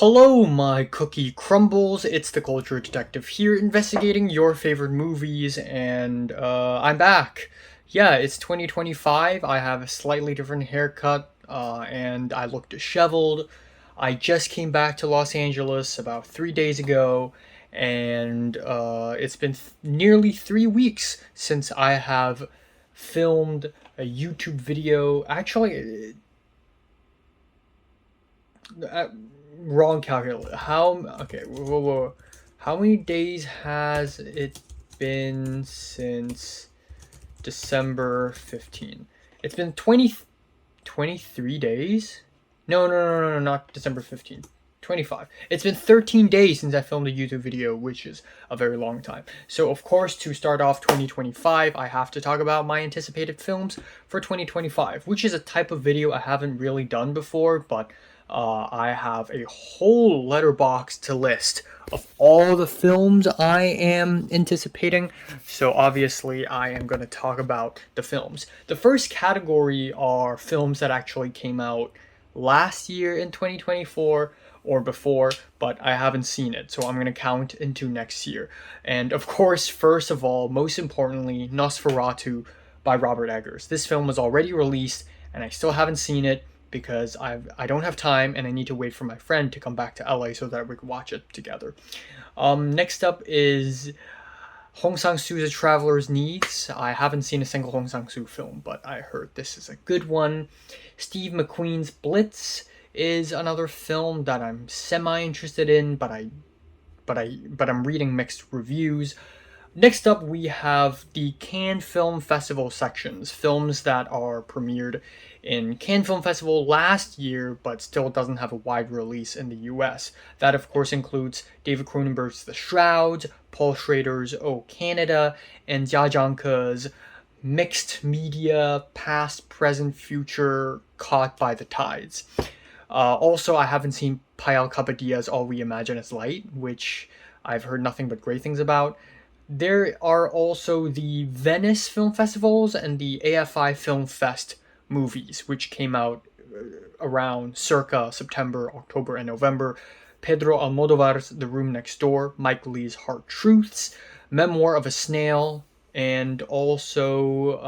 Hello, my cookie crumbles. It's the Culture Detective here, investigating your favorite movies, and I'm back. Yeah, it's 2025. I have a slightly different haircut, and I look disheveled. I just came back to Los Angeles about 3 days ago, and it's been nearly 3 weeks since I have filmed a YouTube video. Actually, uh, wrong calculator. Okay, whoa. How many days has it been since December 15? It's been 23 days? No, not December 15. 25. It's been 13 days since I filmed a YouTube video, which is a very long time. So, of course, to start off 2025, I have to talk about my anticipated films for 2025, which is a type of video I haven't really done before, but I have a whole letterbox to list of all the films I am anticipating. So obviously, I am going to talk about the films. The first category are films that actually came out last year in 2024 or before, but I haven't seen it, so I'm going to count into next year. And of course, first of all, most importantly, Nosferatu by Robert Eggers. This film was already released, and I still haven't seen it because I don't have time and I need to wait for my friend to come back to LA so that we can watch it together. Next up is Hong Sang-soo's A Traveler's Needs. I haven't seen a single Hong Sang-soo film, but I heard this is a good one. Steve McQueen's Blitz is another film that I'm semi-interested in, but I'm reading mixed reviews. Next up, we have the Cannes Film Festival sections, films that are premiered in Cannes Film Festival last year, but still doesn't have a wide release in the US. That, of course, includes David Cronenberg's The Shrouds, Paul Schrader's Oh Canada, and Jia Zhangke's mixed media, past, present, future, Caught by the Tides. Also, I haven't seen Payal Kapadia's All We Imagine Is Light, which I've heard nothing but great things about. There are also the Venice Film Festivals and the AFI Film Fest movies, which came out around circa September, October, and November. Pedro Almodovar's The Room Next Door, Mike Leigh's Hard Truths, Memoir of a Snail, and also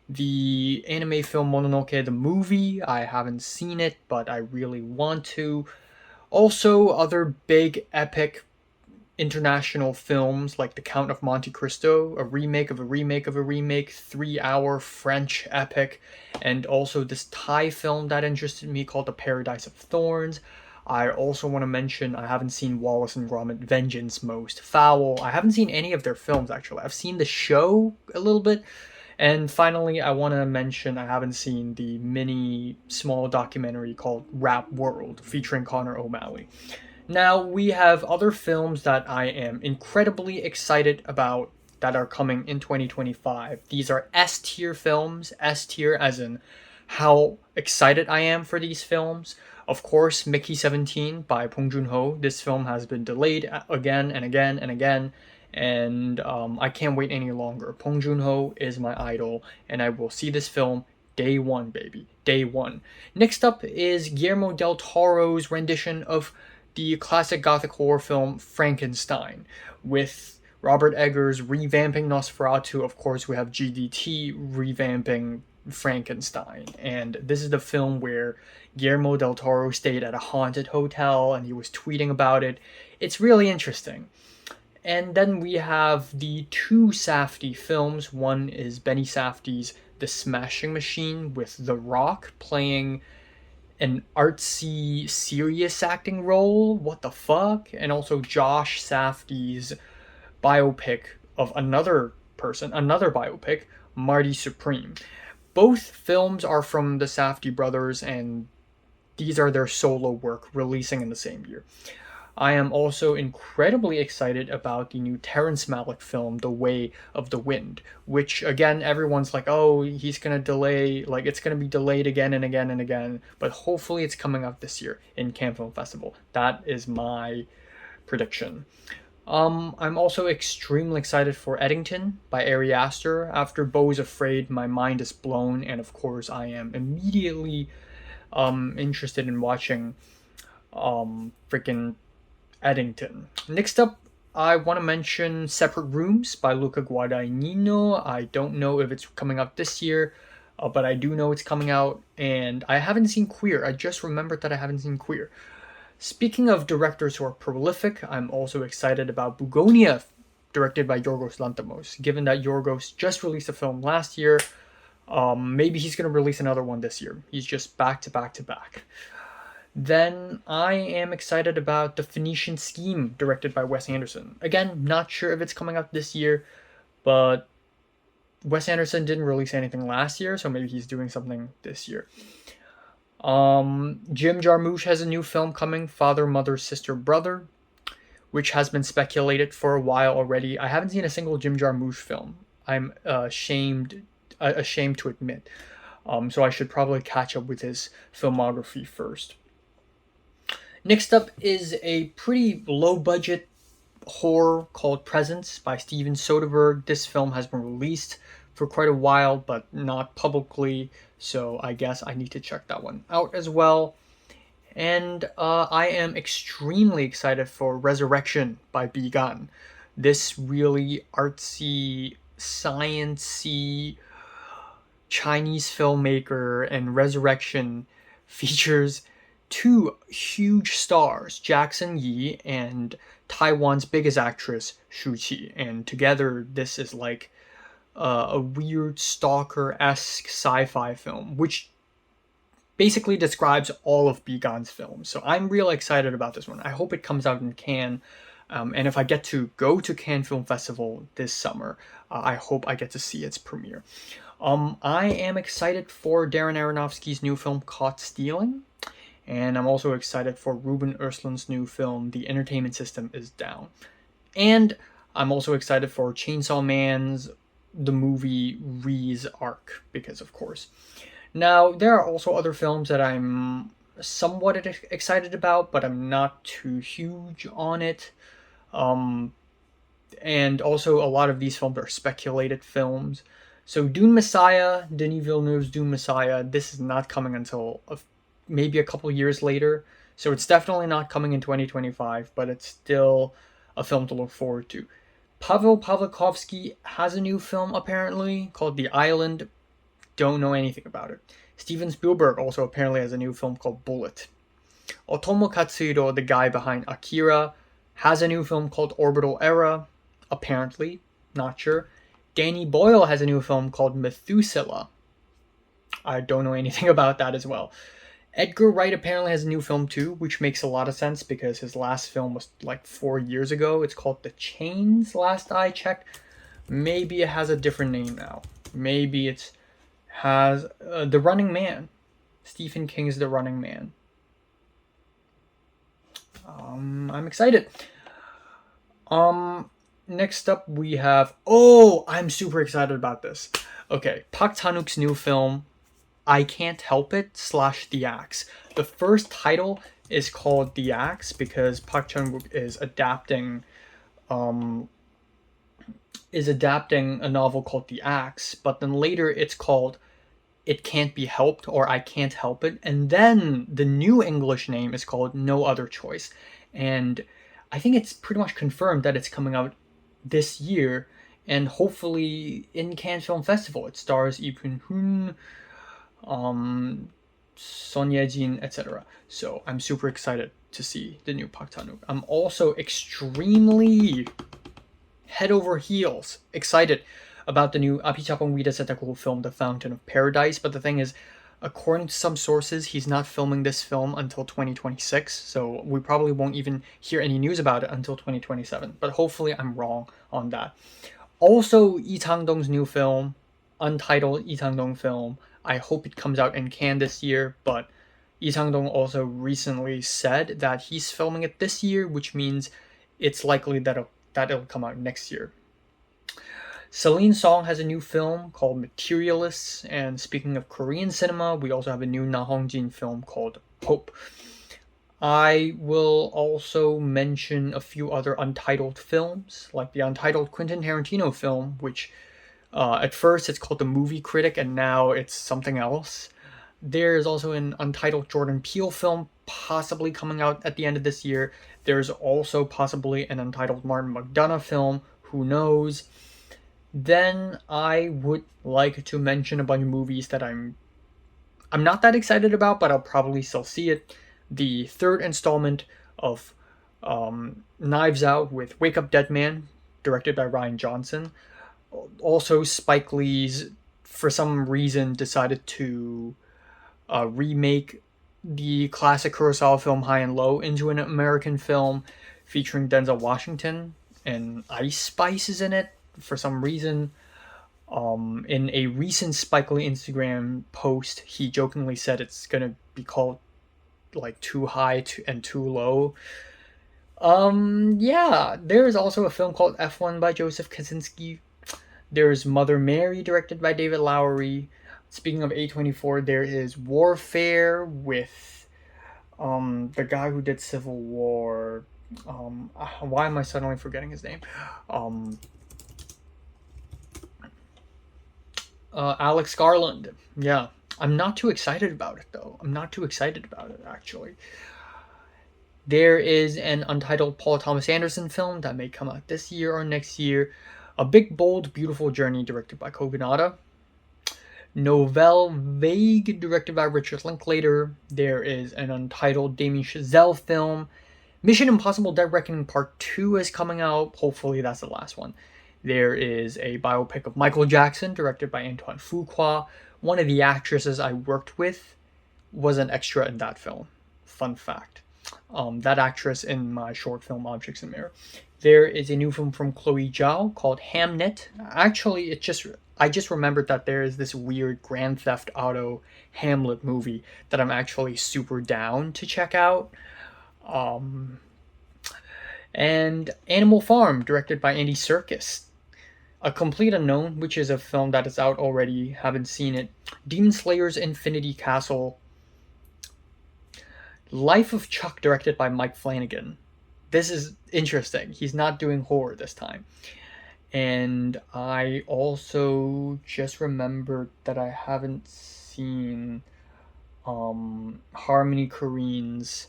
the anime film Mononoke the movie. I haven't seen it, but I really want to. Also, other big epic international films like The Count of Monte Cristo, a remake of a remake of a remake, 3-hour French epic, and also this Thai film that interested me called The Paradise of Thorns. I also want to mention I haven't seen Wallace and Gromit Vengeance Most Foul. I haven't seen any of their films actually. I've seen the show a little bit. And finally, I want to mention I haven't seen the mini small documentary called Rap World featuring Connor O'Malley. Now, we have other films that I am incredibly excited about that are coming in 2025. These are S tier films, S tier as in how excited I am for these films. Of course, Mickey 17 by Bong Joon-ho. This film has been delayed again and again and again, and I can't wait any longer. Bong Joon-ho is my idol, and I will see this film day one, baby. Day one. Next up is Guillermo del Toro's rendition of the classic gothic horror film Frankenstein, with Robert Eggers revamping Nosferatu. Of course, we have GDT revamping Frankenstein, and this is the film where Guillermo del Toro stayed at a haunted hotel and he was tweeting about it. It's really interesting. And then we have the two Safdie films. One is Benny Safdie's The Smashing Machine with The Rock playing an artsy, serious acting role. What the fuck? And also Josh Safdie's biopic of another person, another biopic, Marty Supreme. Both films are from the Safdie brothers, and these are their solo work releasing in the same year. I am also incredibly excited about the new Terrence Malick film, The Way of the Wind, which again, everyone's like, oh, he's gonna delay, like it's gonna be delayed again and again and again, but hopefully it's coming out this year in Cannes Film Festival. That is my prediction. I'm also extremely excited for Eddington by Ari Aster. After Beau's Afraid, my mind is blown, and of course I am immediately interested in watching freaking Eddington. Next up, I want to mention Separate Rooms by Luca Guadagnino. I don't know if it's coming out this year, but I do know it's coming out, and I haven't seen Queer. I just remembered that I haven't seen Queer. Speaking of directors who are prolific, I'm also excited about Bugonia, directed by Yorgos Lanthimos. Given that Yorgos just released a film last year, maybe he's going to release another one this year. He's just back to back to back. Then I am excited about The Phoenician Scheme, directed by Wes Anderson. Again, not sure if it's coming out this year, but Wes Anderson didn't release anything last year, so maybe he's doing something this year. Jim Jarmusch has a new film coming, Father, Mother, Sister, Brother, which has been speculated for a while already. I haven't seen a single Jim Jarmusch film. I'm ashamed to admit. So I should probably catch up with his filmography first. Next up is a pretty low-budget horror called Presence by Steven Soderbergh. This film has been released for quite a while, but not publicly, so I guess I need to check that one out as well. And I am extremely excited for Resurrection by Bi Gan. This really artsy, science-y Chinese filmmaker, and Resurrection features two huge stars, Jackson Yi and Taiwan's biggest actress, Shu Qi. And together, this is like a weird stalker-esque sci-fi film, which basically describes all of Bi Gan's films. So I'm real excited about this one. I hope it comes out in Cannes. And if I get to go to Cannes Film Festival this summer, I hope I get to see its premiere. I am excited for Darren Aronofsky's new film, Caught Stealing. And I'm also excited for Ruben Östlund's new film, The Entertainment System is Down. And I'm also excited for Chainsaw Man's the movie Ree's arc, because of course. Now, there are also other films that I'm somewhat excited about, but I'm not too huge on it. And also, a lot of these films are speculated films. So Dune Messiah, Denis Villeneuve's Dune Messiah, this is not coming until maybe a couple years later. So it's definitely not coming in 2025, but it's still a film to look forward to. Pavel Pawlikowski has a new film, apparently, called The Island. Don't know anything about it. Steven Spielberg also apparently has a new film called Bullet. Otomo Katsuhiro, the guy behind Akira, has a new film called Orbital Era. Apparently. Not sure. Danny Boyle has a new film called Methuselah. I don't know anything about that as well. Edgar Wright apparently has a new film too, which makes a lot of sense because his last film was like 4 years ago. It's called The Chains, last I checked. Maybe it has a different name now. Maybe it has The Running Man. Stephen King's The Running Man. I'm excited. Next up we have... Oh, I'm super excited about this. Okay, Park Chan-wook's new film, I Can't Help It / The Axe. The first title is called The Axe because Park Chan-wook is adapting a novel called The Axe, but then later it's called It Can't Be Helped or I Can't Help It, and then the new English name is called No Other Choice. And I think it's pretty much confirmed that it's coming out this year, and hopefully in Cannes Film Festival. It stars Lee Poon-hoon, Son Ye-jin, etc. So I'm super excited to see the new Park Chan-wook. I'm also extremely head over heels excited about the new Apichatpong Widasatakul film, The Fountain of Paradise. But the thing is, according to some sources, he's not filming this film until 2026. So we probably won't even hear any news about it until 2027. But hopefully I'm wrong on that. Also, Lee Chang-dong's new film, Untitled Lee Chang-dong film. I hope it comes out in Cannes this year, but Lee Chang-dong also recently said that he's filming it this year, which means it's likely that it'll come out next year. Celine Song has a new film called Materialists, and speaking of Korean cinema, we also have a new Na Hong-jin film called Hope. I will also mention a few other untitled films, like the untitled Quentin Tarantino film, which at first it's called The Movie Critic, and now it's something else. There is also an Untitled Jordan Peele film possibly coming out at the end of this year. There's also possibly an Untitled Martin McDonagh film. Who knows? Then I would like to mention a bunch of movies that I'm not that excited about, but I'll probably still see it. The third installment of Knives Out with Wake Up Dead Man, directed by Ryan Johnson. Also, Spike Lee's, for some reason, decided to remake the classic Kurosawa film High and Low into an American film featuring Denzel Washington, and Ice Spice is in it for some reason. In a recent Spike Lee Instagram post, he jokingly said it's gonna be called like Too High and Too Low. Yeah, there is also a film called F1 by Joseph Kaczynski. There's Mother Mary, directed by David Lowery. Speaking of A24, there is Warfare with the guy who did Civil War. Why am I suddenly forgetting his name? Alex Garland. Yeah, I'm not too excited about it though. I'm not too excited about it actually. There is an Untitled Paul Thomas Anderson film that may come out this year or next year. A Big, Bold, Beautiful Journey, directed by Kogonada. Nouvelle Vague, directed by Richard Linklater. There is an Untitled Damien Chazelle film. Mission Impossible Dead Reckoning Part 2 is coming out. Hopefully that's the last one. There is a biopic of Michael Jackson, directed by Antoine Fuqua. One of the actresses I worked with was an extra in that film. Fun fact. That actress in my short film Objects in Mirror. There is a new film from Chloe Zhao called Hamnet. Actually, I just remembered that there is this weird Grand Theft Auto Hamlet movie that I'm actually super down to check out. And Animal Farm, directed by Andy Serkis. A Complete Unknown, which is a film that is out already, haven't seen it. Demon Slayer's Infinity Castle. Life of Chuck, directed by Mike Flanagan. This is interesting. He's not doing horror this time. And I also just remembered that I haven't seen Harmony Korine's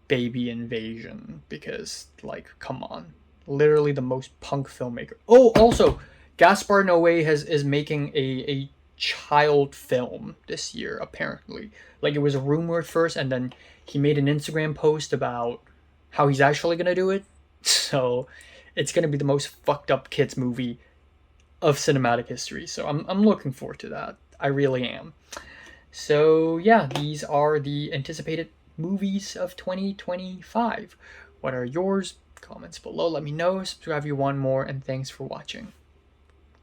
Baby Invasion because, like, come on. Literally the most punk filmmaker. Oh, also, Gaspar Noé is making a child film this year, apparently. Like, it was rumored first, and then he made an Instagram post about how he's actually going to do it. So it's going to be the most fucked up kids movie of cinematic history. So I'm looking forward to that. I really am. So yeah, these are the anticipated movies of 2025. What are yours? Comments below. Let me know. Subscribe if you want more. And thanks for watching.